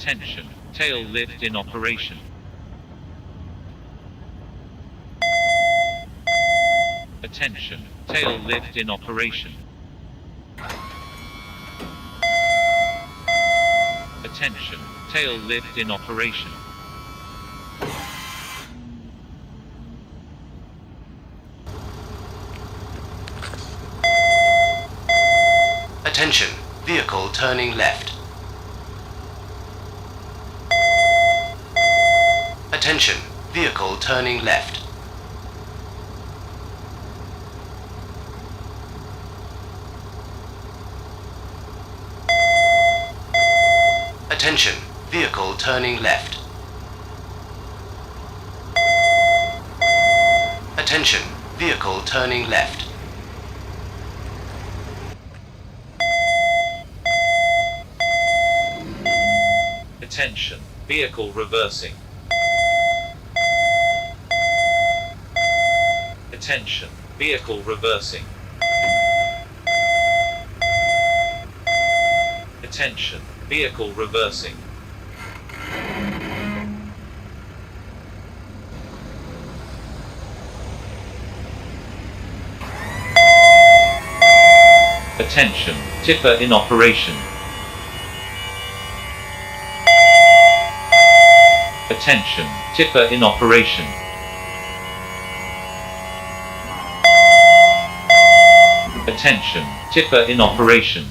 Attention, tail lift in operation. Attention, tail lift in operation. Attention, tail lift in operation. Attention, vehicle turning left. Attention, vehicle turning left. Attention, vehicle turning left. Attention, vehicle turning left. Attention, vehicle reversing. Attention, vehicle reversing. Attention, vehicle reversing. Attention, tipper in operation. Attention, tipper in operation. Attention, tipper in operation.